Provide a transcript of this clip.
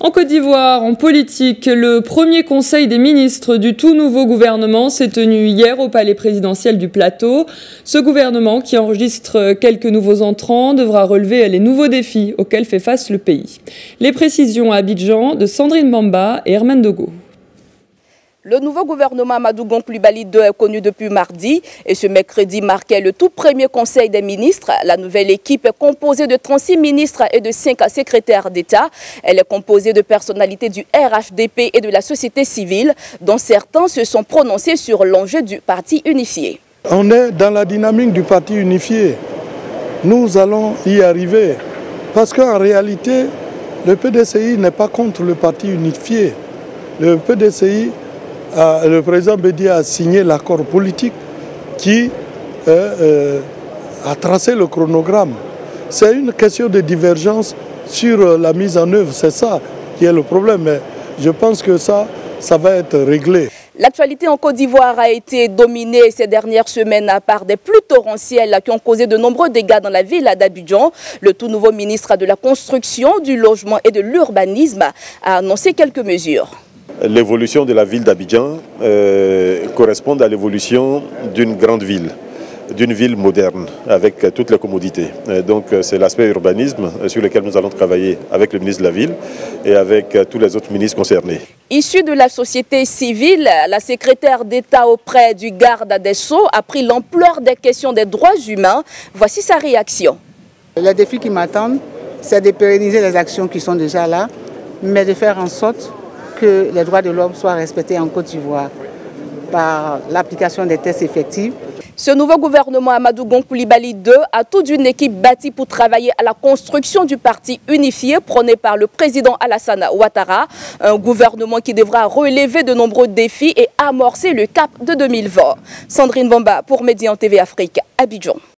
En Côte d'Ivoire, en politique, le premier conseil des ministres du tout nouveau gouvernement s'est tenu hier au palais présidentiel du Plateau. Ce gouvernement, qui enregistre quelques nouveaux entrants, devra relever les nouveaux défis auxquels fait face le pays. Les précisions à Abidjan de Sandrine Bamba et Herman Dogo. Le nouveau gouvernement Amadou Gon Coulibaly II est connu depuis mardi et ce mercredi marquait le tout premier conseil des ministres. La nouvelle équipe est composée de 36 ministres et de 5 secrétaires d'État. Elle est composée de personnalités du RHDP et de la société civile, dont certains se sont prononcés sur l'enjeu du parti unifié. On est dans la dynamique du parti unifié. Nous allons y arriver parce qu'en réalité, le PDCI n'est pas contre le parti unifié. Le PDCI, le président Bédia a signé l'accord politique qui a tracé le chronogramme. C'est une question de divergence sur la mise en œuvre, c'est ça qui est le problème. Mais je pense que ça va être réglé. L'actualité en Côte d'Ivoire a été dominée ces dernières semaines par des pluies torrentielles qui ont causé de nombreux dégâts dans la ville d'Abidjan. Le tout nouveau ministre de la Construction, du Logement et de l'Urbanisme a annoncé quelques mesures. L'évolution de la ville d'Abidjan correspond à l'évolution d'une grande ville, d'une ville moderne, avec toutes les commodités. Donc c'est l'aspect urbanisme sur lequel nous allons travailler avec le ministre de la Ville et avec tous les autres ministres concernés. Issue de la société civile, la secrétaire d'État auprès du garde des Sceaux a pris l'ampleur des questions des droits humains. Voici sa réaction. Les défis qui m'attendent, c'est de pérenniser les actions qui sont déjà là, mais de faire en sorte que les droits de l'homme soient respectés en Côte d'Ivoire par l'application des tests effectifs. Ce nouveau gouvernement Amadou Gon Coulibaly II a toute une équipe bâtie pour travailler à la construction du parti unifié prôné par le président Alassane Ouattara. Un gouvernement qui devra relever de nombreux défis et amorcer le cap de 2020. Sandrine Bamba pour Médian TV Afrique, Abidjan.